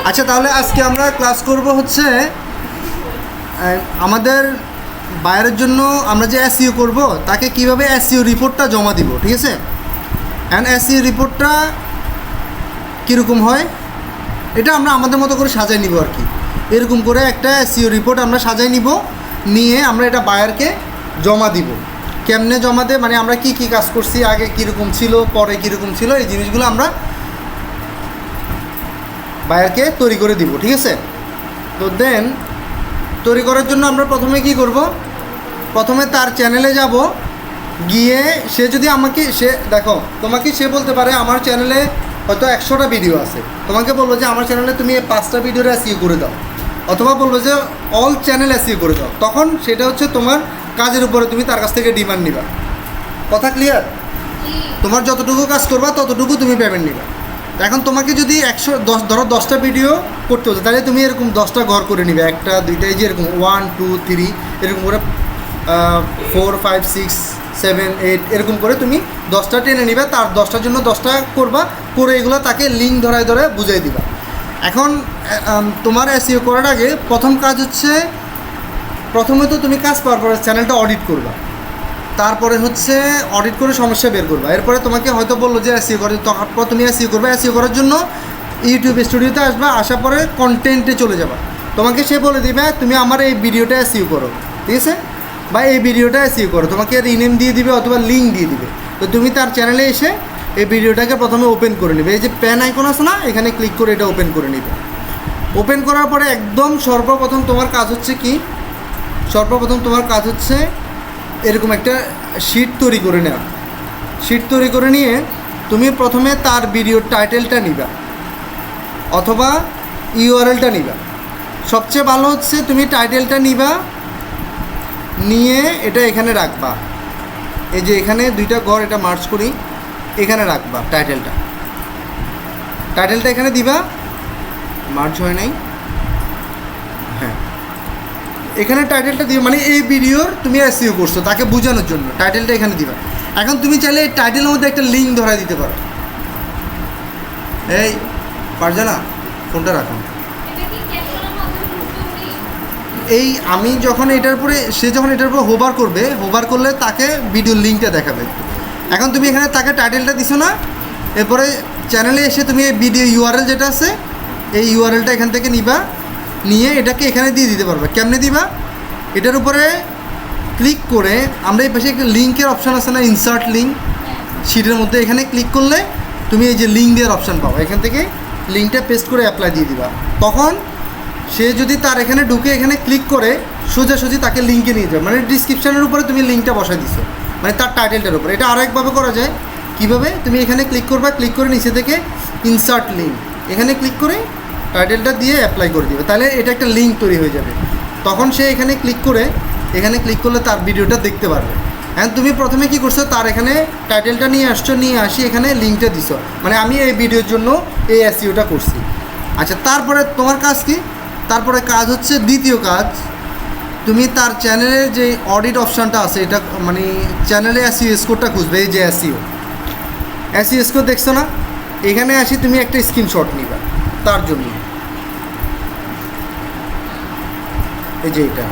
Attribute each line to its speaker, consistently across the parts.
Speaker 1: আচ্ছা, তাহলে আজকে আমরা ক্লাস করব হচ্ছে আমাদের বায়ারের জন্য আমরা যে এসইও করব তাকে কিভাবে এসইও রিপোর্টটা জমা দিব, ঠিক আছে? অ্যান্ড এসইও রিপোর্টটা কীরকম হয় এটা আমরা আমাদের মতো করে সাজাই নিব আর কি। এরকম করে একটা এসইও রিপোর্ট আমরা সাজাই নিব, নিয়ে আমরা এটা বায়ারকে জমা দিব। কেমনে জমা দেয় মানে আমরা কি কি কাজ করছি, আগে কীরকম ছিল, পরে কীরকম ছিল, এই জিনিসগুলো আমরা বায়ারকে তৈরি করে দিব, ঠিক আছে? তো দেন তৈরি করার জন্য আমরা প্রথমে কি করব, প্রথমে তার চ্যানেলে যাব, গিয়ে সে যদি আমাকে দেখো তোমাকে সে বলতে পারে আমার চ্যানেলে হয়তো 100টা ভিডিও আছে, তোমাকে বলবো যে আমার চ্যানেলে তুমি এই 5টা ভিডিওর এসইও করে দাও, অথবা বলবো যে অল চ্যানেল এসইও করে দাও। তখন সেটা হচ্ছে তোমার কাজের উপরে, তুমি তার কাছ থেকে ডিমান্ড নিবা। কথা ক্লিয়ার? তোমার যতটুকু কাজ করবা ততটুকু তুমি পেমেন্ট নিবা। এখন তোমাকে যদি 10টা ভিডিও করতে হতো, তাহলে তুমি এরকম 10টা ঘর করে নিবে, 1টা 2টা, এই যে এরকম 1 2 3 এরকম করে 4 5 6 7 8 এরকম করে তুমি 10টা টেনে নিবে, তার 10টার জন্য 10টা করবা, করে এগুলো তাকে লিঙ্ক ধরায় ধরে বুঝিয়ে দিবা। এখন তোমার এসইও করার আগে প্রথম কাজ হচ্ছে, প্রথমে তো তুমি কাজ পাওয়ার পরে চ্যানেলটা অডিট করবা, তারপরে হচ্ছে অডিট করে সমস্যা বের করবা। এরপরে তোমাকে হয়তো বললো যে এসইও করে, তারপর তুমি এসইও করবে। এসইও করার জন্য ইউটিউব স্টুডিওতে আসবা, আসার পরে কন্টেন্টে চলে যাবা। তোমাকে সে বলে দিবে তুমি আমার এই ভিডিওটা এসইও করো, ঠিক আছে, বা এই ভিডিওটা এসইও করো, তোমাকে রিনেম দিয়ে দিবে অথবা লিঙ্ক দিয়ে দিবে। তো তুমি তার চ্যানেলে এসে এই ভিডিওটাকে প্রথমে ওপেন করে নেবে। এই যে প্যান আইকন আছে না, এখানে ক্লিক করে এটা ওপেন করে নেবে। ওপেন করার পরে একদম সর্বপ্রথম তোমার কাজ হচ্ছে কি, সর্বপ্রথম তোমার কাজ হচ্ছে এরকম একটা শিট তৈরি করে নেওয়া। শিট তৈরি করে নিয়ে তুমি প্রথমে তার ভিডিওর টাইটেলটা নিবা অথবা ইউআরএলটা নিবা। সবচেয়ে ভালো হচ্ছে তুমি টাইটেলটা নিবা, নিয়ে এটা এখানে রাখবা। এই যে এখানে 2টা ঘর, এটা মার্চ করি, এখানে রাখবা টাইটেলটা এখানে দিবা। মার্চ হয় নাই, হ্যাঁ, এখানে টাইটেলটা দিবে, মানে এই ভিডিওর তুমি এসইও করছো তাকে বোঝানোর জন্য টাইটেলটা এখানে দিবা। এখন তুমি চাইলে এই টাইটেলের মধ্যে একটা লিঙ্ক ধরা দিতে পারো। এই পারছে না, ফোনটা রাখো। এই আমি যখন এটার উপরে, সে যখন এটার উপরে হোভার করলে তাকে ভিডিওর লিঙ্কটা দেখাবে। এখন তুমি এখানে তাকে টাইটেলটা দিছো না, এরপরে চ্যানেলে এসে তুমি এই ভিডিও ইউআরএল যেটা আছে এই ইউআরএলটা এখান থেকে নিবা, নিয়ে এটাকে এখানে দিয়ে দিতে পারবে। কেমনে দিবা, এটার উপরে ক্লিক করে আমরা এই পাশে একটা লিঙ্কের অপশান আছে না, ইনসার্ট লিঙ্ক শিটের মধ্যে, এখানে ক্লিক করলে তুমি এই যে লিঙ্ক দেওয়ার অপশান পাবো, এখান থেকে লিঙ্কটা পেস্ট করে অ্যাপ্লাই দিয়ে দিবা। তখন সে যদি তার এখানে ঢুকে এখানে ক্লিক করে সোজাসুজি তাকে লিঙ্কে নিয়ে যাবে, মানে ডিসক্রিপশানের উপরে তুমি লিঙ্কটা বসাই দিছো, মানে তার টাইটেলটার উপরে। এটা আরও একভাবে করা যায়, কীভাবে, তুমি এখানে ক্লিক করবা, ক্লিক করে নিচে থেকে ইনসার্ট লিঙ্ক, এখানে ক্লিক করে টাইটেলটা দিয়ে অ্যাপ্লাই করে দিবে, তাহলে এটা একটা লিঙ্ক তৈরি হয়ে যাবে। তখন সে এখানে ক্লিক করলে তার ভিডিওটা দেখতে পারবে। হ্যাঁ, তুমি প্রথমে কি করছো, তার এখানে টাইটেলটা নিয়ে আসি, এখানে লিঙ্কটা দিছো, মানে আমি এই ভিডিওর জন্য এই এসইওটা করছি। আচ্ছা, তারপরে তোমার কাজ কি, তারপরে কাজ হচ্ছে দ্বিতীয় কাজ, তুমি তার চ্যানেলের যে অডিট অপশানটা আছে, এটা মানে চ্যানেলে এসইও স্কোরটা খুঁজবে। এই যে এসইও স্কোর দেখছো না, এখানে আসি তুমি একটা স্ক্রিনশট নিবা তার জন্য। এই যে এটা,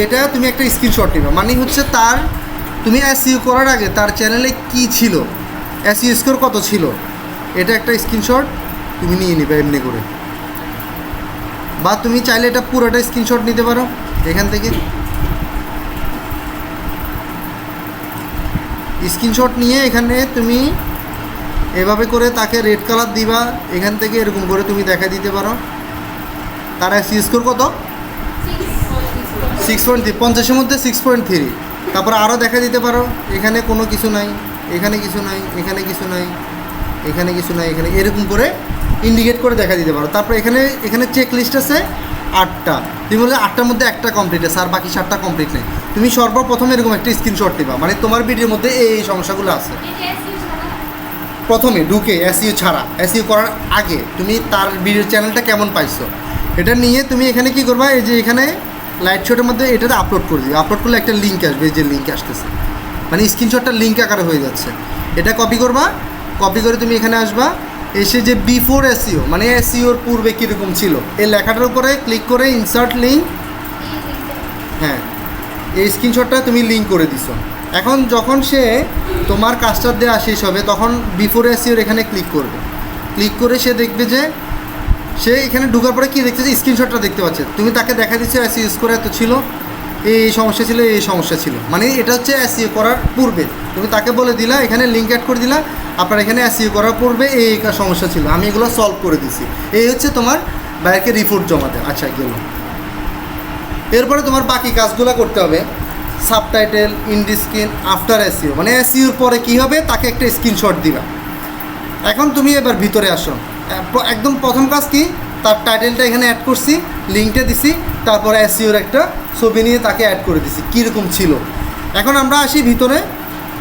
Speaker 1: এটা তুমি একটা স্ক্রিনশট নিবা, মানে হচ্ছে তার, তুমি এসইও করার আগে তার চ্যানেলে কি ছিল, এসইও স্কোর কত ছিল, এটা একটা স্ক্রিনশট তুমি নিয়ে নিবে এমনি করে। বা তুমি চাইলে এটা পুরোটা স্ক্রিনশট নিতে পারো এখান থেকে। স্ক্রিনশট নিয়ে এখানে তুমি এভাবে করে তাকে রেড কালার দিবা, এখান থেকে এরকম করে তুমি দেখা দিতে পারো তার এসইও স্কোর কত, 6.3, 50-এর মধ্যে 6.3। তারপরে আরও দেখা দিতে পারো, এখানে কোনো কিছু নাই, এখানে কিছু নাই, এখানে কিছু নাই, এখানে কিছু নাই, এখানে এরকম করে ইন্ডিকেট করে দেখা দিতে পারো। তারপরে এখানে চেক লিস্ট আছে 8টা, তুমি বলে 8টার মধ্যে একটা কমপ্লিট আছে আর বাকি 7টা কমপ্লিট নেই। তুমি সর্বপ্রথম এরকম একটা স্ক্রিনশট নিবা, মানে তোমার ভিডিওর মধ্যে এই সমস্যাগুলো আছে। প্রথমে ঢুকে এসইও ছাড়া, এসইও করার আগে তুমি তার ভিডিও চ্যানেলটা কেমন পাইছো এটা নিয়ে তুমি এখানে কি করবা, এই যে এখানে লাইট শটের মধ্যে এটাতে আপলোড করে দিবে। আপলোড করলে একটা লিঙ্ক আসবে, এই যে লিঙ্ক আসতেছে, মানে স্ক্রিনশটটা লিঙ্ক আকারে হয়ে যাচ্ছে। এটা কপি করবা, কপি করে তুমি এখানে আসবা, এসে যে বিফোর এসইও মানে এসইওর পূর্বে কীরকম ছিল এই লেখাটার উপরে ক্লিক করে ইনসার্ট লিঙ্ক, হ্যাঁ এই স্ক্রিনশটটা তুমি লিঙ্ক করে দিছো। এখন যখন সে তোমার কাজটা দেওয়া শেষ হবে তখন বিফোর এসইওর এখানে ক্লিক করবে, ক্লিক করে সে দেখবে যে সে এখানে ঢোকার পরে কী দেখতে যে স্ক্রিনশটটা দেখতে পাচ্ছে, তুমি তাকে দেখা দিচ্ছ এসইও স্কোর এত ছিল, এই সমস্যা ছিল, এই সমস্যা ছিল, মানে এটা হচ্ছে এসইও করার পূর্বে তুমি তাকে বলে দিলা, এখানে লিঙ্ক অ্যাড করে দিলা, আপনার এখানে এসইও করার পূর্বে এই সমস্যা ছিল, আমি এগুলো সলভ করে দিছি। এই হচ্ছে তোমার বাইরকে রিপোর্ট জমাতে। আচ্ছা গেল, এরপরে তোমার বাকি কাজগুলো করতে হবে। সাবটাইটেল, ইন্ডিস্ক্রিন, আফটার এসইও মানে এসইওর পরে কী হবে তাকে একটা স্ক্রিনশট দিবা। এখন তুমি এবার ভিতরে আসো, একদম প্রথম কাজ কি, তার টাইটেলটা এখানে অ্যাড করছি, লিঙ্কটা দিছি, তারপরে এসইওর একটা ছবি নিয়ে তাকে অ্যাড করে দিছি কীরকম ছিল। এখন আমরা আসি ভিতরে,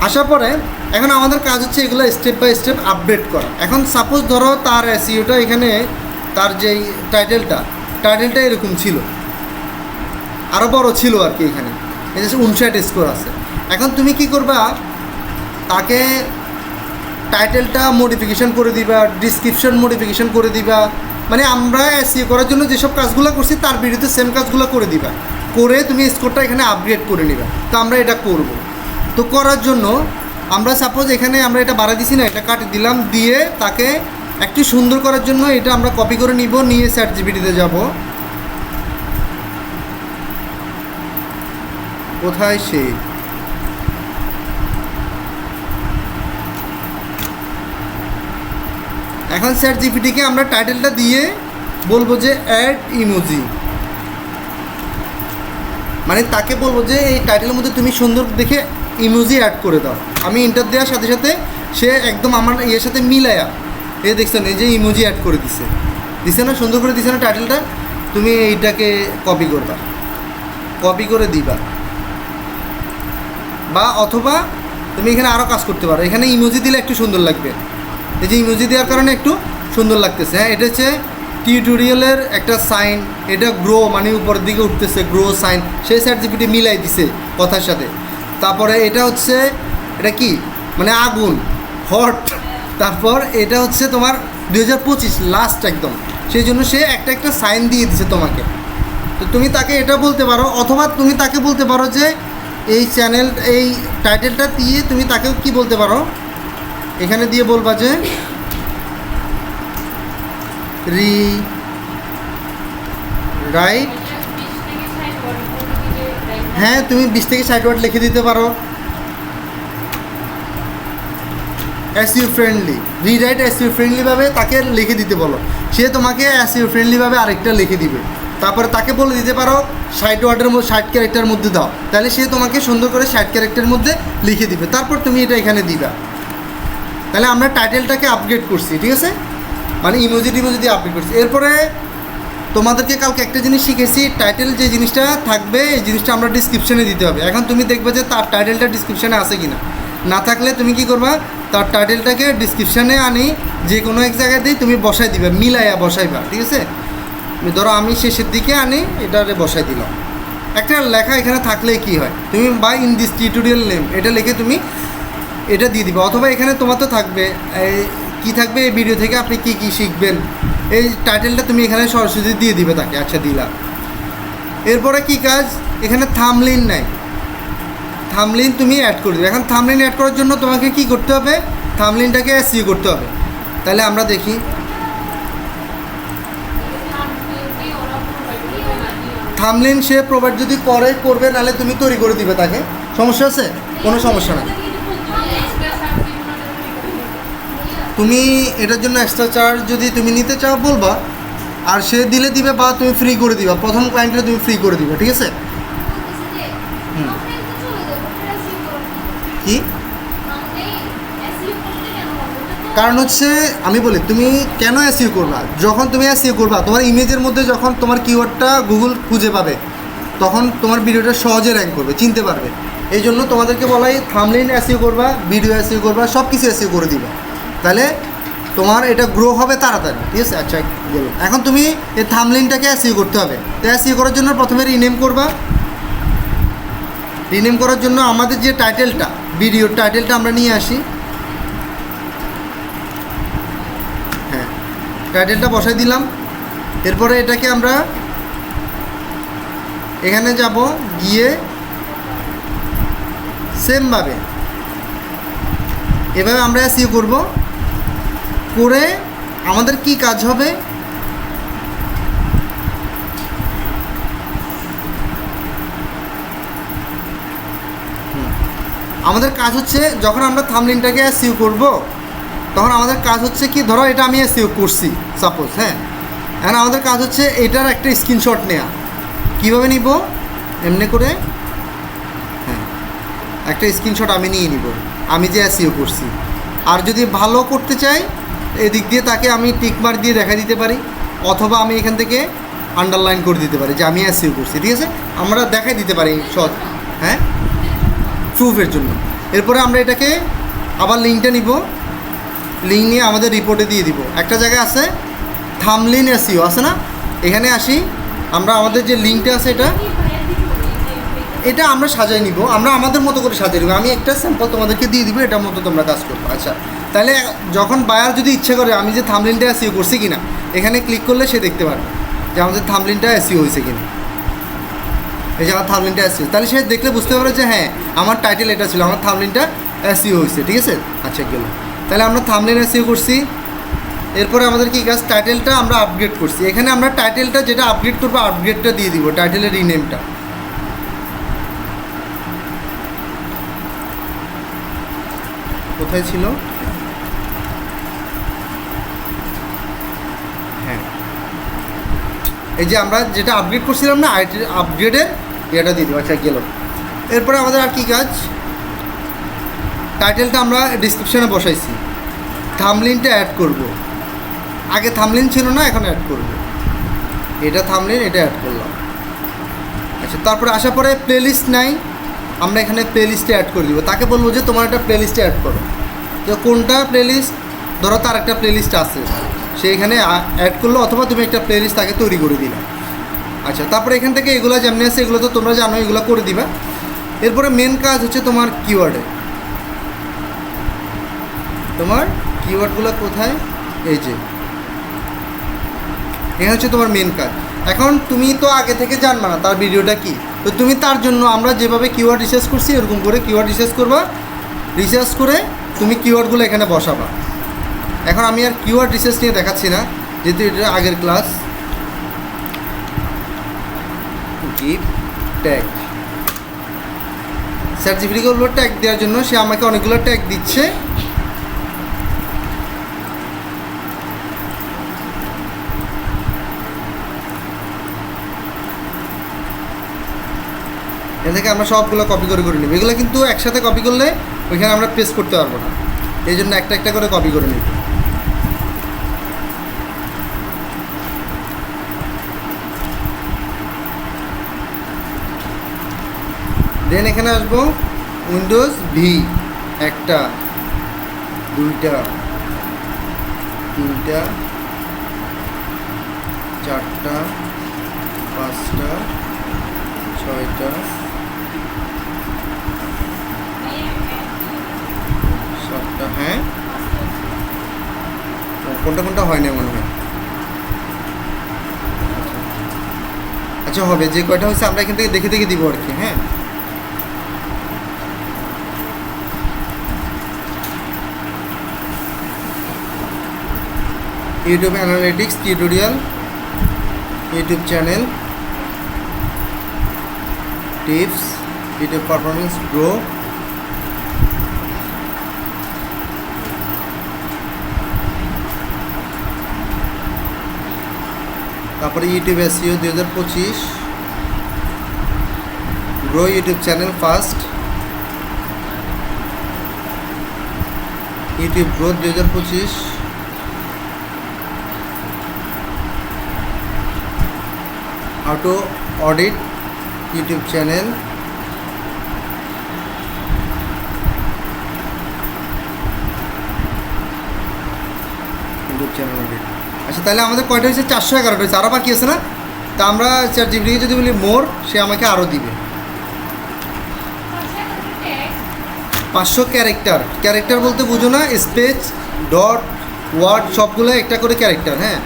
Speaker 1: আসার পরে এখন আমাদের কাজ হচ্ছে এগুলো স্টেপ বাই স্টেপ আপডেট করা। এখন সাপোজ ধরো তার এসইওটা এখানে, তার যেই টাইটেলটা এরকম ছিল, আরও বড় ছিল আর কি, এখানে এই যে 59 স্কোর আছে। এখন তুমি কি করবা, তাকে টাইটেলটা মডিফিকেশন করে দিবা, ডিসক্রিপশন মডিফিকেশন করে দিবা, মানে আমরা এসইও করার জন্য যেসব কাজগুলো করছি তার বিরুদ্ধে সেম কাজগুলো করে দিবা, করে তুমি স্কোরটা এখানে আপগ্রেড করে নিবা। তো আমরা এটা করব। তো করার জন্য আমরা সাপোজ এখানে আমরা এটা বাড়া দিছি না, এটা কাটি দিলাম, দিয়ে তাকে একটু সুন্দর করার জন্য এটা আমরা কপি করে নিব, নিয়ে চ্যাটজিপিটিতে যাব। কোথায় সে, এখন চ্যাটজিপিটিকে আমরা টাইটেলটা দিয়ে বলবো যে অ্যাড ইমোজি, মানে তাকে বলবো যে এই টাইটেলের মধ্যে তুমি সুন্দর দেখে ইমোজি অ্যাড করে দাও। আমি ইন্টার দেওয়ার সাথে সাথে সে একদম আমার ইয়ের সাথে মিলায়া এই দেখছেন এই যে ইমোজি অ্যাড করে দিছে না, সুন্দর করে দিছে না টাইটেলটা। তুমি এইটাকে কপি করবা, কপি করে দিবা, বা অথবা তুমি এখানে আরও কাজ করতে পারো, এখানে ইমোজি দিলে একটু সুন্দর লাগবে, এই যে ইমোজি দেওয়ার কারণে একটু সুন্দর লাগতেছে। হ্যাঁ, এটা হচ্ছে টিউটোরিয়ালের একটা সাইন, এটা গ্রো মানে উপরের দিকে উঠতেছে, গ্রো সাইন, সেই চ্যাটজিপিটি মিলাই দিছে কথার সাথে। তারপরে এটা হচ্ছে, এটা কি মানে আগুন, হট, তারপর এটা হচ্ছে তোমার 2025 লাস্ট একদম, সেই জন্য সে একটা সাইন দিয়ে দিছে তোমাকে। তো তুমি তাকে এটা বলতে পারো, অথবা তুমি তাকে বলতে পারো যে এই চ্যানেল, এই টাইটেলটা দিয়ে তুমি তাকেও কি বলতে পারো, এখানে দিয়ে বলবা যে রাইট, হ্যাঁ তুমি 20 থেকে 60 ওয়ার্ড লিখে দিতে পারো। এসইও ফ্রেন্ডলি, রিরাইট এসইও ফ্রেন্ডলিভাবে তাকে লিখে দিতে বলো, সে তোমাকে এসইও ফ্রেন্ডলিভাবে আরেকটা লিখে দিবে। তারপরে তাকে বলে দিতে পারো 60 ওয়ার্ডের মধ্যে 60 ক্যারেক্টারের মধ্যে দাও, তাহলে সে তোমাকে সুন্দর করে 60 ক্যারেক্টারের মধ্যে লিখে দিবে, তারপর তুমি এটা এখানে দিবা। তাহলে আমরা টাইটেলটাকে আপগ্রেড করছি, ঠিক আছে, মানে ইমোজি দিয়ে আপগ্রেড করছি। এরপরে তোমাদেরকে কালকে একটা জিনিস শিখেছি, টাইটেল যে জিনিসটা থাকবে এই জিনিসটা আমরা ডিসক্রিপশানে দিতে হবে। এখন তুমি দেখবে যে তার টাইটেলটা ডিসক্রিপশানে আছে কি না, না থাকলে তুমি কি করবা, তার টাইটেলটাকে ডিসক্রিপশানে আনি যে কোনো এক জায়গায় দিয়ে তুমি বসাই দিবে, মিলাইয়া বসাইবা, ঠিক আছে। ধরো আমি শেষের দিকে আনি এটারে বসাই দিলাম, একটা লেখা এখানে থাকলে কি হয়, তুমি বা ইন দিস টিউটোরিয়াল নেম এটা লিখে তুমি এটা দিয়ে দিবা, অথবা এখানে তোমার তো থাকবে কি থাকবে এই ভিডিও থেকে আপনি কি শিখবেন, এই টাইটেলটা তুমি এখানে সরাসরি দিয়ে দিবে তাকে। আচ্ছা দিলা, এরপরে কি কাজ, এখানে থামলিন নাই, থামলিন তুমি অ্যাড করে দিবে। এখন থামলিন অ্যাড করার জন্য তোমাকে কি করতে হবে, থামলিনটাকে এসইও করতে হবে। তাহলে আমরা দেখি, থামলিন সে প্রোভাইড যদি করবে, নাহলে তুমি তৈরি করে দিবে তাকে, সমস্যা আছে, কোনো সমস্যা নেই। তুমি এটার জন্য এক্সট্রা চার্জ যদি তুমি নিতে চাও বলবা, আর সে দিলে দিবে, বা তুমি ফ্রি করে দিবা, প্রথম ক্লায়েন্টে তুমি ফ্রি করে দিবে, ঠিক আছে। কি কারণ হচ্ছে আমি বলি, তুমি কেন এসইও করবা, যখন তুমি এসইও করবা তোমার ইমেজের মধ্যে যখন তোমার কিওয়ার্ডটা গুগল খুঁজে পাবে তখন তোমার ভিডিওটা সহজে র্যাঙ্ক করবে, চিনতে পারবে। এই জন্য তোমাদেরকে বলাই থাম্বনেইল এসইও করবা, ভিডিও এসইও করবা, সব কিছু এসইও করে দিবা, তাহলে তোমার এটা গ্রো হবে তাড়াতাড়ি, ঠিক আছে। আচ্ছা বলো, এখন তুমি এই থাম্বনেইলটাকে এসইও করতে হবে। তো এসইও করার জন্য প্রথমে রিনেম করবা, রিনেম করার জন্য আমাদের যে টাইটেলটা, ভিডিওর টাইটেলটা আমরা নিয়ে আসি। হ্যাঁ, টাইটেলটা বসাই দিলাম। এরপরে এটাকে আমরা এখানে যাব, গিয়ে সেমভাবে এভাবে আমরা এসইও করব। করে আমাদের কি কাজ হবে, আমাদের কাজ হচ্ছে যখন আমরা থাম্বনেইলটাকে এসইও করব তখন আমাদের কাজ হচ্ছে কি, ধরো এটা আমি এসইও করছি সাপোজ, হ্যাঁ, এখন আমাদের কাজ হচ্ছে এটার একটা স্ক্রিনশট নেওয়া। কীভাবে নিব, এমনি করে, হ্যাঁ, একটা স্ক্রিনশট আমি নিয়ে নিব আমি যে এসইও করছি। আর যদি ভালো করতে চাই এদিক দিয়ে তাকে আমি টিকমার্ক দিয়ে দেখা দিতে পারি, অথবা আমি এখান থেকে আন্ডারলাইন করে দিতে পারি যে আমি এসইও করছি, ঠিক আছে, আমরা দেখাই দিতে পারি সৎ, হ্যাঁ, প্রুফের জন্য। এরপরে আমরা এটাকে আবার লিঙ্কটা নিব, লিঙ্ক নিয়ে আমাদের রিপোর্টে দিয়ে দিব। একটা জায়গায় আছে থাম্বনেইল এসইও আছে না, এখানে আসি আমরা, আমাদের যে লিঙ্কটা আছে এটা আমরা সাজাই নিব, আমরা আমাদের মতো করে সাজিয়ে নিব। আমি একটা স্যাম্পল তোমাদেরকে দিয়ে দিব, এটার মতো তোমরা কাজ করবো। আচ্ছা, তাহলে যখন বায়ার যদি ইচ্ছা করে আমি যে থাম্বনেইলটা এসইও করছি কিনা, এখানে ক্লিক করলে সে দেখতে পারবে যে আমাদের থাম্বনেইলটা এসইও হয়েছে কিনা। এই যে আমার থাম্বনেইলটা এসইও, তাহলে সে দেখলে বুঝতে পারে যে হ্যাঁ আমার টাইটেল এটা ছিল, আমার থাম্বনেইলটা এসইও হয়েছে, ঠিক আছে। আচ্ছা, গেল, তাহলে আমরা থাম্বনেইল এসইও করছি। এরপরে আমাদের কি কাজ, টাইটেলটা আমরা আপগ্রেড করছি। এখানে আমরা টাইটেলটা যেটা আপগ্রেড করবো আপগ্রেডটা দিয়ে দিব, টাইটেলের রিনেমটা। কোথায় ছিল, হ্যাঁ, এই যে আমরা যেটা আপগ্রেড করছিলাম না, আপগ্রেডের এটা দিয়ে দিব। আচ্ছা, গেল। এরপরে আমাদের আর কি কাজ, টাইটেলটা আমরা ডিসক্রিপশানে বসাইছি, থাম্বনেইলটা অ্যাড করব। আগে থাম্বনেইল ছিল না, এখন অ্যাড করব। এটা থাম্বনেইল, এটা অ্যাড করলাম। আচ্ছা, তারপরে আসার পরে প্লেলিস্ট নাই, আমরা এখানে প্লেলিস্টে অ্যাড করে দিব। তাকে বলবো যে তোমার একটা প্লেলিস্টে অ্যাড করো, তো কোনটা প্লেলিস্ট, ধরো তার একটা প্লেলিস্ট আছে, সে এখানে অ্যাড করলো, অথবা তুমি একটা প্লেলিস্ট তাকে তৈরি করে দিলা। আচ্ছা, তারপরে এখান থেকে এগুলো যেমনি আছে এগুলো তো তোমরা জানো, এগুলো করে দিবা। এরপরে মেন কাজ হচ্ছে তোমার কিওয়ার্ডে, তোমার কিওয়ার্ডগুলো কোথায়, এই যে এখানে হচ্ছে তোমার মেন কাজ। এখন তুমি তো আগে থেকে জানবা না তার ভিডিওটা কি, তো তুমি তার জন্য আমরা যেভাবে কিওয়ার্ড রিসার্চ করছি এরকম করে কিওয়ার্ড রিসার্চ করবা, রিসার্চ করে তুমি কিওয়ার্ডগুলো এখানে বসাবা। এখন আমি আর কিওয়ার্ড রিসার্চ নিয়ে দেখাচ্ছি না, যেহেতু এটা আগের class. Give tag, sir GPT করবো ট্যাগ দেওয়ার জন্য, সে আমাকে অনেকগুলো ট্যাগ দিচ্ছে। এ থেকে আমরা সবগুলো কপি করে নেব। এগুলো কিন্তু একসাথে কপি করলে ওইখানে আমরা পেস্ট করতে পারবো না, এই জন্য একটা একটা করে কপি করে নেব। দেন এখানে আসবো, উইন্ডোজ ভি, একটা, দুইটা, তিনটা, চারটা, পাঁচটা, ছয়টা, সাতটা, হ্যাঁ, কোনটা কোনটা হয় না মনে হয়। আচ্ছা, হবে, যে কয়টা হচ্ছে আমরা এখান থেকে দেখে দেখে দিব আর কি। হ্যাঁ, YouTube analytics tutorial, YouTube channel tips, YouTube performance grow, তারপরে YouTube SEO 2025, grow YouTube channel first, YouTube growth 2025, how to audit YouTube channel, YouTube channel audit. আচ্ছা, তাহলে আমাদের কয়টা হয়েছে, 411টা হয়েছে, আরও বাকি আছে না। তা আমরা চ্যাট জিপিটিকে যদি বলি মোর, সে আমাকে আরও দিবে। 500 ক্যারেক্টার। ক্যারেক্টার বলতে বুঝো না, স্পেস, ডট, ওয়ার্ড সবগুলো একটা করে ক্যারেক্টার। হ্যাঁ,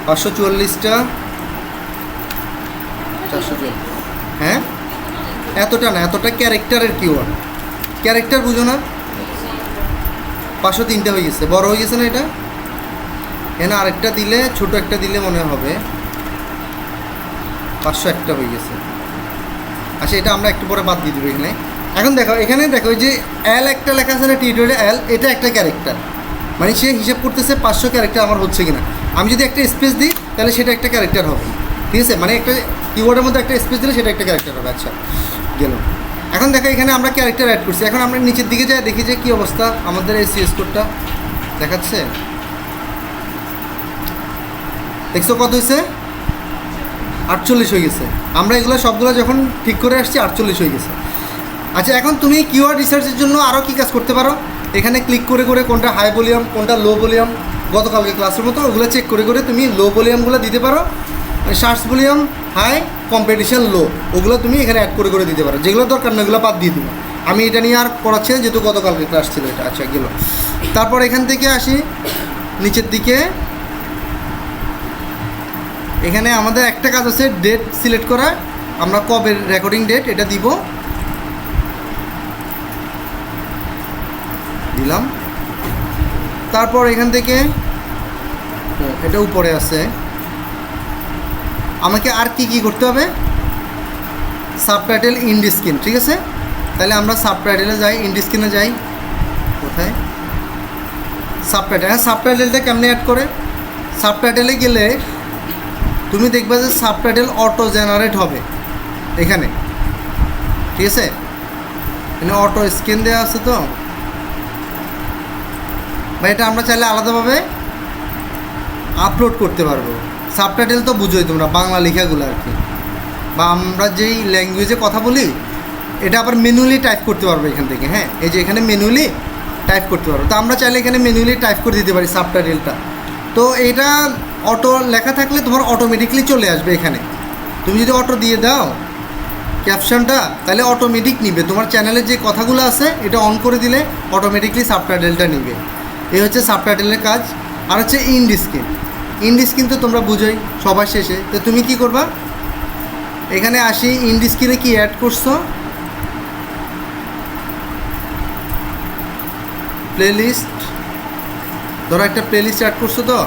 Speaker 1: 544টা, 444। হ্যাঁ, এতটা না, এতটা ক্যারেক্টারের কিওয়ার্ড। ক্যারেক্টার বুঝো না, 503টা হয়ে গেছে, বড় হয়ে গেছে না এটা? এখানে আরেকটা দিলে, ছোট একটা দিলে মনে হবে 501টা হয়ে গেছে। আচ্ছা, এটা আমরা একটু পরে বাদ দিয়ে দেবো এখানে। এখন দেখো, এখানে দেখো যে এল একটা লেখা আছে না, টিউটোরিয়ালে এল, এটা একটা ক্যারেক্টার। মানে সে হিসাব করতেছে 500 ক্যারেক্টার আমার হচ্ছে কিনা। আমি যদি একটা স্পেস দিই তাহলে সেটা একটা ক্যারেক্টার হবে, ঠিক আছে? মানে একটা কিওয়ার্ডের মধ্যে একটা স্পেস দিলে সেটা একটা ক্যারেক্টার হবে। আচ্ছা, গেল। এখন দেখো এখানে আমরা ক্যারেক্টার অ্যাড করছি। এখন আমরা নিচের দিকে যাই, দেখি যে কী অবস্থা আমাদের এই সিএস কোডটা দেখাচ্ছে। দেখছো কত হয়েছে? 48 হয়ে গেছে। আমরা এগুলো সবগুলো যখন ঠিক করে আসছি 48 হয়ে গেছে। আচ্ছা, এখন তুমি কিওয়ার্ড রিসার্চের জন্য আরও কী কাজ করতে পারো? এখানে ক্লিক করে করে কোনটা হাই ভলিউম, কোনটা লো ভলিউম, গতকালকে ক্লাসের মতো ওগুলো চেক করে করে তুমি লো ভলিউমগুলো দিতে পারো। সার্চ ভলিউম হাই, কম্পিটিশন লো, ওগুলো তুমি এখানে অ্যাড করে করে দিতে পারো। যেগুলো দরকার না ওগুলো বাদ দিয়ে দেবো। আমি এটা নিয়ে আর পড়াচ্ছি না, যেহেতু গতকালকে ক্লাস ছিল এটা। আচ্ছা, গেল। তারপর এখান থেকে আসি নিচের দিকে। এখানে আমাদের একটা কাজ আছে, ডেট সিলেক্ট করা। আমরা কবে রেকর্ডিং ডেট এটা দিব, দিলাম। তারপর এখান থেকে এটা উপরে আছে, আমাকে আর কি কি করতে হবে? সাবটাইটেল ইন্ড স্ক্রিন, ঠিক আছে? তাহলে আমরা সাবটাইটেলে যাই, ইন্ড স্ক্রিনে যাই। কোথায় সাবটাইটেল? হ্যাঁ, সাবটাইটেলটা কেমনে অ্যাড করে? সাবটাইটেলে গেলে তুমি দেখবে যে সাবটাইটেল অটো জেনারেট হবে এখানে, ঠিক আছে? এখানে অটো স্ক্রিন দেওয়া আছে তো, বা এটা আমরা চাইলে আলাদাভাবে আপলোড করতে পারবো। সাবটাইটেল তো বুঝোই তোমরা, বাংলা লেখাগুলো আর কি, বা আমরা যেই ল্যাঙ্গুয়েজে কথা বলি এটা আবার ম্যানুয়ালি টাইপ করতে পারবো এখান থেকে। হ্যাঁ, এই যে এখানে ম্যানুয়ালি টাইপ করতে পারবো। তো আমরা চাইলে এখানে ম্যানুয়ালি টাইপ করে দিতে পারি সাবটাইটেলটা। তো এটা অটো লেখা থাকলে তোমার অটোমেটিকলি চলে আসবে এখানে। তুমি যদি অটো দিয়ে দাও ক্যাপশনটা, তাহলে অটোমেটিক নিবে। তোমার চ্যানেলের যে কথাগুলো আছে এটা অন করে দিলে অটোমেটিকলি সাবটাইটেলটা নিবে। এই হচ্ছে সাবটাইটেলের কাজ। আর হচ্ছে ইন্ড স্ক্রিন। ইন্ড স্ক্রিন তো তোমরা বুঝোই সবার শেষে। তো তুমি কি করবা? এখানে আসি, ইন্ড স্ক্রিনে কি অ্যাড করছো? প্লেলিস্ট, ধরো একটা প্লেলিস্ট অ্যাড করছো। তো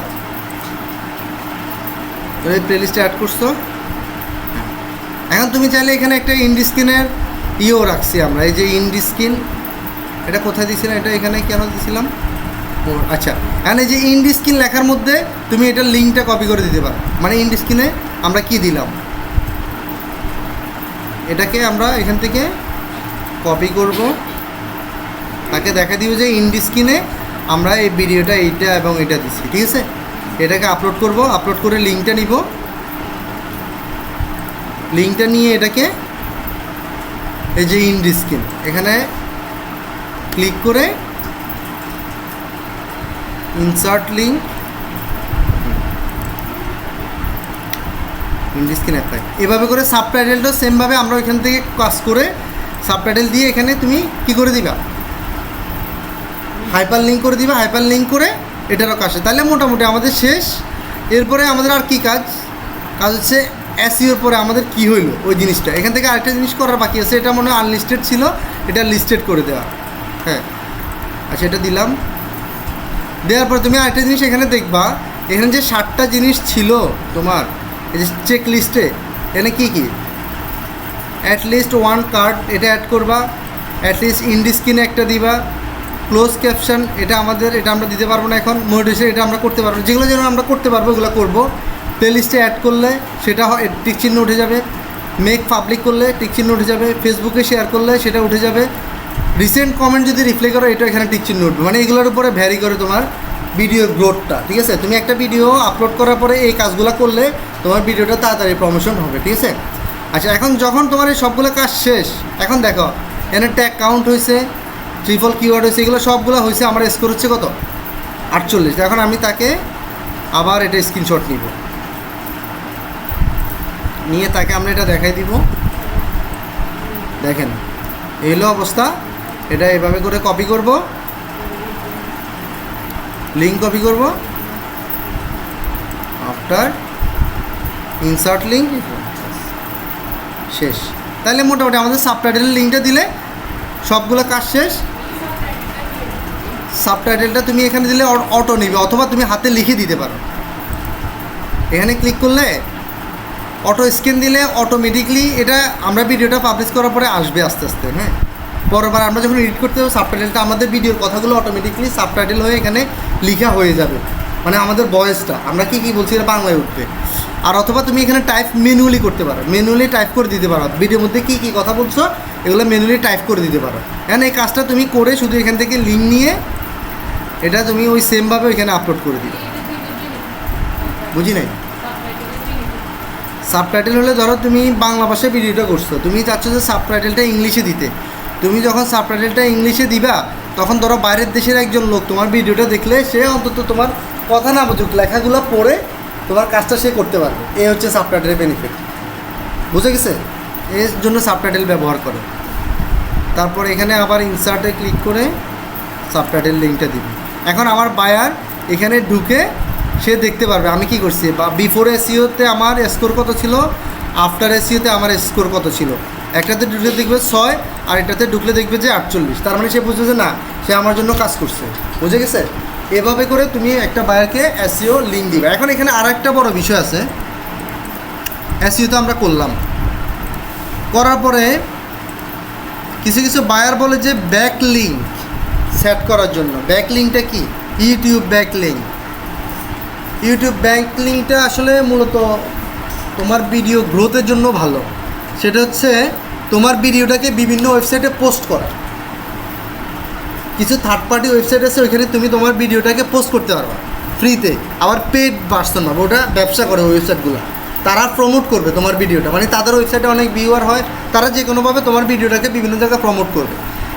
Speaker 1: এই প্লেলিস্টে অ্যাড করছো। এখন তুমি চাইলে এখানে একটা ইন্ড স্ক্রিনের ইও রাখছি আমরা, এই যে ইন্ড স্ক্রিন। এটা কোথায় দিয়েছিলাম? এটা এখানে কেন দিয়েছিলাম? ও আচ্ছা, এখন এই যে ইন্ড স্ক্রিন লেখার মধ্যে তুমি এটার লিঙ্কটা কপি করে দিতে পারো। মানে ইন্ড স্ক্রিনে আমরা কি দিলাম, এটাকে আমরা এখান থেকে কপি করব, তাকে দেখা দিব যে ইন্ড স্ক্রিনে আমরা এই ভিডিওটা এইটা এবং এটা দিচ্ছি, ঠিক আছে? এটাকে আপলোড করব, আপলোড করে লিঙ্কটা নিব, লিঙ্কটা নিয়ে এটাকে এই যে ইন্ড স্ক্রিন এখানে ক্লিক করে ইনসার্ট লিঙ্ক, ইন্ড স্ক্রিন অ্যাপ্লাই। এভাবে করে সাবটাইটেলটা সেমভাবে আমরা ওইখান থেকে কাজ করে সাবটাইটেল দিয়ে এখানে তুমি কি করে দিবা? হাইপার লিঙ্ক করে দিবা। হাইপার লিঙ্ক করে এটারও কাছে, তাহলে মোটামুটি আমাদের শেষ। এরপরে আমাদের আর কি কাজ? কাজ হচ্ছে এসইওর পরে আমাদের কি হইলো ওই জিনিসটা। এখান থেকে আরেকটা জিনিস করার বাকি আছে, এটা মনে হয় আনলিস্টেড ছিল, এটা লিস্টেড করে দেওয়া। হ্যাঁ, আচ্ছা, এটা দিলাম। দেওয়ার পর তুমি আরেকটা জিনিস এখানে দেখবা, এখানে যে 60টা জিনিস ছিল তোমার এই যে চেক লিস্টে, এখানে কী কী? অ্যাটলিস্ট ওয়ান কার্ড, এটা অ্যাড করবা। অ্যাটলিস্ট ইন্ড স্ক্রিনে একটা দিবা। ক্লোজ ক্যাপশন, এটা আমাদের, এটা আমরা দিতে পারবো না এখন। মোটিভেশন, এটা আমরা করতে পারবো। যেগুলো যেন আমরা করতে পারবো ওগুলো করবো। প্লেলিস্টে অ্যাড করলে সেটা টিক চিহ্ন উঠে যাবে। মেক পাবলিক করলে টিক চিহ্ন উঠে যাবে। ফেসবুকে শেয়ার করলে সেটা উঠে যাবে। রিসেন্ট কমেন্ট যদি রিপ্লাই করো এটা এখানে টিক চিহ্ন উঠবে। মানে এগুলোর উপরে ভ্যারি করে তোমার ভিডিওর গ্রোথটা, ঠিক আছে? তুমি একটা ভিডিও আপলোড করার পরে এই কাজগুলো করলে তোমার ভিডিওটা তাড়াতাড়ি প্রমোশন হবে, ঠিক আছে? আচ্ছা, এখন যখন তোমার এই সবগুলো কাজ শেষ, এখন দেখো এখানে ট্যাগ কাউন্ট হয়েছে, ট্রিপল কিওয়ার্ড হয়েছে, এগুলো সবগুলো হয়েছে। আমার স্কোর হচ্ছে কত? 48। এখন আমি তাকে আবার এটা স্ক্রিনশট নিব, নিয়ে তাকে আমরা এটা দেখাই দিব। দেখেন এই হলো অবস্থা। এটা এভাবে করে কপি করব, লিঙ্ক কপি করব, আফটার ইনসার্ট লিঙ্ক, শেষ। তাহলে মোটামুটি আমাদের সাবটাইটেলের লিঙ্কটা দিলে সবগুলো কাজ শেষ। সাবটাইটেলটা তুমি এখানে দিলে অটো নেবে, অথবা তুমি হাতে লিখে দিতে পারো। এখানে ক্লিক করলে অটো স্ক্যান দিলে অটোমেটিকলি এটা আমরা ভিডিওটা পাবলিশ করার পরে আসবে আস্তে আস্তে। হ্যাঁ, পরবার আমরা যখন এডিট করতে হবে সাবটাইটেলটা আমাদের ভিডিওর কথাগুলো অটোমেটিকলি সাবটাইটেল হয়ে এখানে লেখা হয়ে যাবে, মানে আমাদের ভয়েসটা আমরা কী কী বলছি এটা বাংলায় উঠবে। আর অথবা তুমি এখানে টাইপ ম্যানুয়ালি করতে পারো, ম্যানুয়ালি টাইপ করে দিতে পারো, ভিডিওর মধ্যে কী কী কথা বলছো এগুলো ম্যানুয়ালি টাইপ করে দিতে পারো। হ্যাঁ, এই কাজটা তুমি করে শুধু এখান থেকে লিঙ্ক নিয়ে এটা তুমি ওই সেমভাবে ওইখানে আপলোড করে দিবে। বুঝি নাই? সাবটাইটেল হলে ধরো তুমি বাংলা ভাষায় ভিডিওটা করছো, তুমি চাচ্ছ যে সাবটাইটেলটা ইংলিশে দিতে। তুমি যখন সাবটাইটেলটা ইংলিশে দিবা তখন ধরো বাইরের দেশের একজন লোক তোমার ভিডিওটা দেখলে সে অন্তত তোমার কথা না বুঝুক, লেখাগুলো পড়ে তোমার কাজটা সে করতে পারবে। এই হচ্ছে সাবটাইটেলের বেনিফিট। বুঝে গেছে? এর জন্য সাবটাইটেল ব্যবহার করে। তারপর এখানে আবার ইনসার্টে ক্লিক করে সাবটাইটেল লিঙ্কটা দিবি। এখন আমার বায়ার এখানে ঢুকে সে দেখতে পারবে আমি কি করছি, বা বিফোর এসইওতে আমার স্কোর কত ছিল, আফটার এসইওতে আমার স্কোর কত ছিল। একটাতে ঢুকলে দেখবে 6 আর এটাতে ঢুকলে দেখবে যে 48। তার মানে সে বুঝবে যে না, সে আমার জন্য কাজ করছে। বুঝে গেছে? এভাবে করে তুমি একটা বায়ারকে এসইও লিঙ্ক দিবে। এখন এখানে আর একটা বড় বিষয় আছে, এসইও তো আমরা করলাম, করার পরে কিছু কিছু বায়ার বলে যে ব্যাক লিঙ্ক সেট করার জন্য। ব্যাক লিঙ্কটা কি? YouTube back link. YouTube back লিঙ্কটা আসলে মূলত তোমার ভিডিও গ্রোথের জন্য ভালো। সেটা হচ্ছে তোমার ভিডিওটাকে বিভিন্ন ওয়েবসাইটে পোস্ট করা। কিছু থার্ড পার্টি ওয়েবসাইট আছে, ওইখানে তুমি তোমার ভিডিওটাকে পোস্ট করতে পারবা ফ্রিতে। আবার পেড ভার্সন পাবে, ওটা ব্যবসা করে ওই ওয়েবসাইটগুলো, তারা প্রমোট করবে তোমার ভিডিওটা। মানে তাদের ওয়েবসাইটে অনেক ভিউয়ার হয়, তারা যে কোনোভাবে তোমার ভিডিওটাকে বিভিন্ন জায়গায় প্রমোট করবে।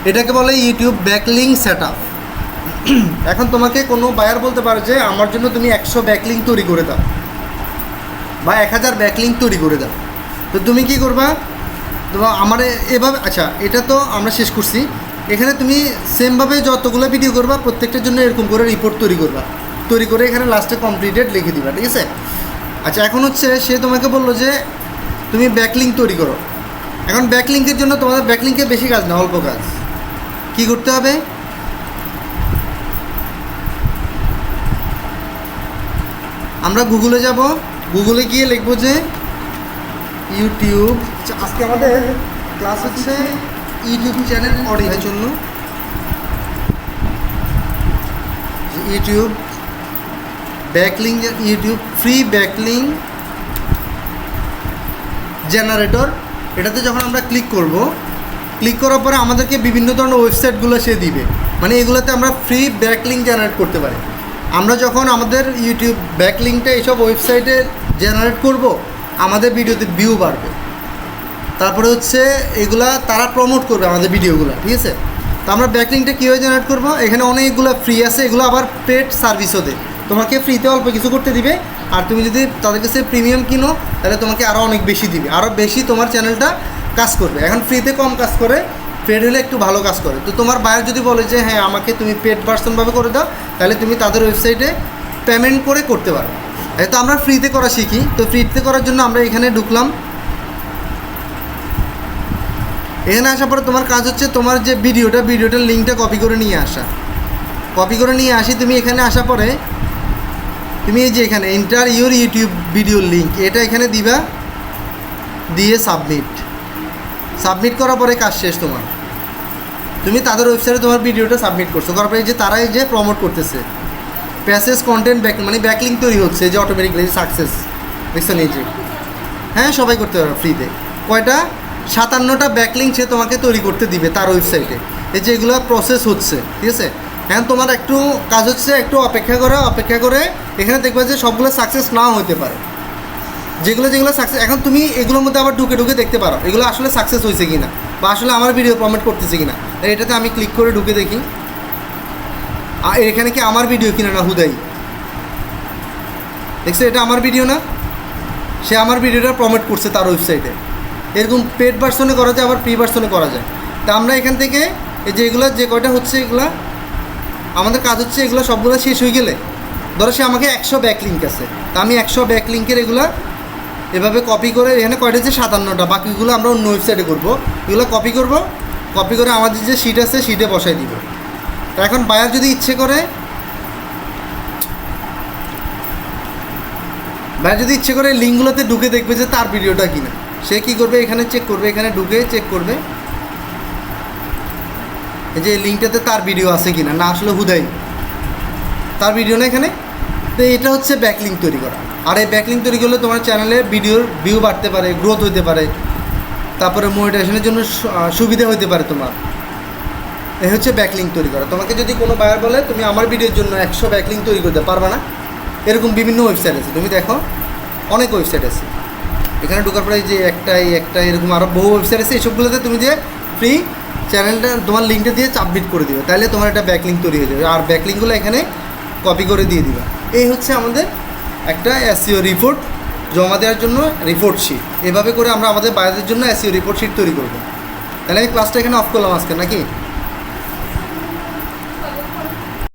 Speaker 1: এটাকে বলে ইউটিউব ব্যাকলিঙ্ক সেট আপ। এখন তোমাকে কোনো বায়ার বলতে পারে যে আমার জন্য তুমি 100 ব্যাকলিঙ্ক তৈরি করে দাও বা 1000 ব্যাকলিঙ্ক তৈরি করে দাও। তো তুমি কি করবা? তোমার আমার এভাবে, আচ্ছা এটা তো আমরা শেষ করছি। এখানে তুমি সেমভাবে যতগুলো ভিডিও করবা প্রত্যেকটার জন্য এরকম করে রিপোর্ট তৈরি করবা, তৈরি করে এখানে লাস্টে কমপ্লিটেড লিখে দিবা। ঠিক আছে? আচ্ছা, এখন হচ্ছে সে তোমাকে বললো যে তুমি ব্যাকলিঙ্ক তৈরি করো। এখন ব্যাকলিঙ্কের জন্য তোমাদের ব্যাকলিঙ্কে বেশি কাজ না, অল্প কাজ। কি করতে হবে? আমরা গুগলে যাব, গুগলে গিয়ে লিখবো যে ইউটিউব। আজকে আমাদের ক্লাস হচ্ছে ইউটিউব চ্যানেল অডিওর জন্য। YouTube backlink, YouTube free backlink generator. এটাতে যখন আমরা ক্লিক করব, ক্লিক করার পরে আমাদেরকে বিভিন্ন ধরনের ওয়েবসাইটগুলো সে দিবে। মানে এগুলোতে আমরা ফ্রি ব্যাকলিঙ্ক জেনারেট করতে পারি। আমরা যখন আমাদের ইউটিউব ব্যাকলিঙ্কটা এইসব ওয়েবসাইটে জেনারেট করব, আমাদের ভিডিওতে ভিউ বাড়বে। তারপরে হচ্ছে এগুলা তারা প্রমোট করবে আমাদের ভিডিওগুলো। ঠিক আছে? তো আমরা ব্যাকলিঙ্কটা কীভাবে জেনারেট করব? এখানে অনেকগুলো ফ্রি আছে, এগুলো আবার পেড সার্ভিসও দেয়। তোমাকে ফ্রিতে অল্প কিছু করতে দিবে, আর তুমি যদি তাদের কাছে প্রিমিয়াম কিনো তাহলে তোমাকে আরও অনেক বেশি দিবে, আরও বেশি তোমার চ্যানেলটা কাজ করবে। এখন ফ্রিতে কম কাজ করে, পেড হলে একটু ভালো কাজ করে। তো তোমার বায়ার যদি বলে যে হ্যাঁ আমাকে তুমি পেড ভার্সনভাবে করে দাও, তাহলে তুমি তাদের ওয়েবসাইটে পেমেন্ট করে করতে পারো। তো আমরা ফ্রিতে করা শিখি। তো ফ্রিতে করার জন্য আমরা এখানে ঢুকলাম। এখানে আসার পরে তোমার কাজ হচ্ছে তোমার যে ভিডিওটার লিঙ্কটা কপি করে নিয়ে আসা। কপি করে নিয়ে আসি তুমি এখানে আসার পরে তুমি এই যে এখানে enter your YouTube video link, এটা এখানে দিবা, দিয়ে সাবমিট করার পরে কাজ শেষ তোমার। তুমি তাদের ওয়েবসাইটে তোমার ভিডিওটা সাবমিট করছো, করার পরে যে তারাই যে প্রমোট করতেছে প্যাসেজ কন্টেন্ট ব্যাক, মানে ব্যাকলিঙ্ক তৈরি হচ্ছে যে অটোমেটিকলি সাকসেস। দেখছো নিজে? হ্যাঁ, সবাই করতে পারবে ফ্রিতে। কয়টা? 57টা ব্যাকলিঙ্ক সে তোমাকে তৈরি করতে দিবে তার ওয়েবসাইটে। এই যে এগুলো প্রসেস হচ্ছে। ঠিক আছে? হ্যাঁ, তোমার একটু কাজ হচ্ছে একটু অপেক্ষা করে এখানে দেখবে যে সবগুলো সাকসেস নাও হতে পারে। যেগুলো সাকসেস, এখন তুমি এগুলোর মধ্যে আবার ঢুকে দেখতে পারো এগুলো আসলে সাকসেস হয়েছে কিনা, বা আসলে আমার ভিডিও প্রমোট করতেছে কিনা। এটাতে আমি ক্লিক করে ঢুকে দেখি এখানে কি আমার ভিডিও কিনা না হুদাই। দেখছো? এটা আমার ভিডিও না, সে আমার ভিডিওটা প্রমোট করছে তার ওয়েবসাইটে। এরকম পেড ভার্সনে করা যায়, আবার ফ্রি ভার্সনে করা যায়। তা আমরা এখান থেকে এই যে এগুলো যে কয়টা হচ্ছে এগুলা আমাদের কাজ হচ্ছে এগুলো সবগুলো শেষ হয়ে গেলে ধরো সে আমাকে 100 ব্যাকলিঙ্ক আছে, তা আমি 100 ব্যাকলিঙ্কের এগুলা এভাবে কপি করে এখানে কয়টা হচ্ছে 57টা, বাকিগুলো আমরা অন্য ওয়েবসাইটে করবো। এগুলো কপি করব, কপি করে আমাদের যে শিট আছে শিটে বসাই দিব। তা এখন বায়ার যদি ইচ্ছে করে লিঙ্কগুলোতে ঢুকে দেখবে যে তার ভিডিওটা কিনা, সে কী করবে এখানে চেক করবে, এখানে ঢুকে চেক করবে এই যে লিঙ্কটাতে তার ভিডিও আছে কিনা, না আসলে হুদাই তার ভিডিও না এখানে। তো এটা হচ্ছে ব্যাকলিঙ্ক তৈরি করা। আর এই ব্যাকলিঙ্ক তৈরি করলে তোমার চ্যানেলে ভিডিওর ভিউ বাড়তে পারে, গ্রোথ হতে পারে, তারপরে মনিটাইজেশনের জন্য সুবিধা হতে পারে তোমার। এই হচ্ছে ব্যাকলিঙ্ক তৈরি করা। তোমাকে যদি কোনো বায়ার বলে তুমি আমার ভিডিওর জন্য 100 ব্যাকলিঙ্ক তৈরি করতে পারবে না, এরকম বিভিন্ন ওয়েবসাইট আছে, তুমি দেখো অনেক ওয়েবসাইট আছে। এখানে ঢোকার পরে যে একটা এরকম আরও বহু ওয়েবসাইট আছে, এইসবগুলোতে তুমি যে ফ্রি চ্যানেলটা তোমার লিঙ্কটা দিয়ে সাবমিট করে দিবে, তাহলে তোমার একটা ব্যাকলিঙ্ক তৈরি হয়ে যাবে। আর ব্যাকলিঙ্কগুলো এখানে কপি করে দিয়ে দিবে। এই হচ্ছে আমাদের একটা এসইও রিপোর্ট জমা দেওয়ার জন্য রিপোর্ট শিট। এভাবে করে আমরা আমাদের বায়ারদের জন্য এসইও রিপোর্ট শিট তৈরি করবো। তাহলে আমি ক্লাসটা এখানে অফ করলাম আজকে নাকি।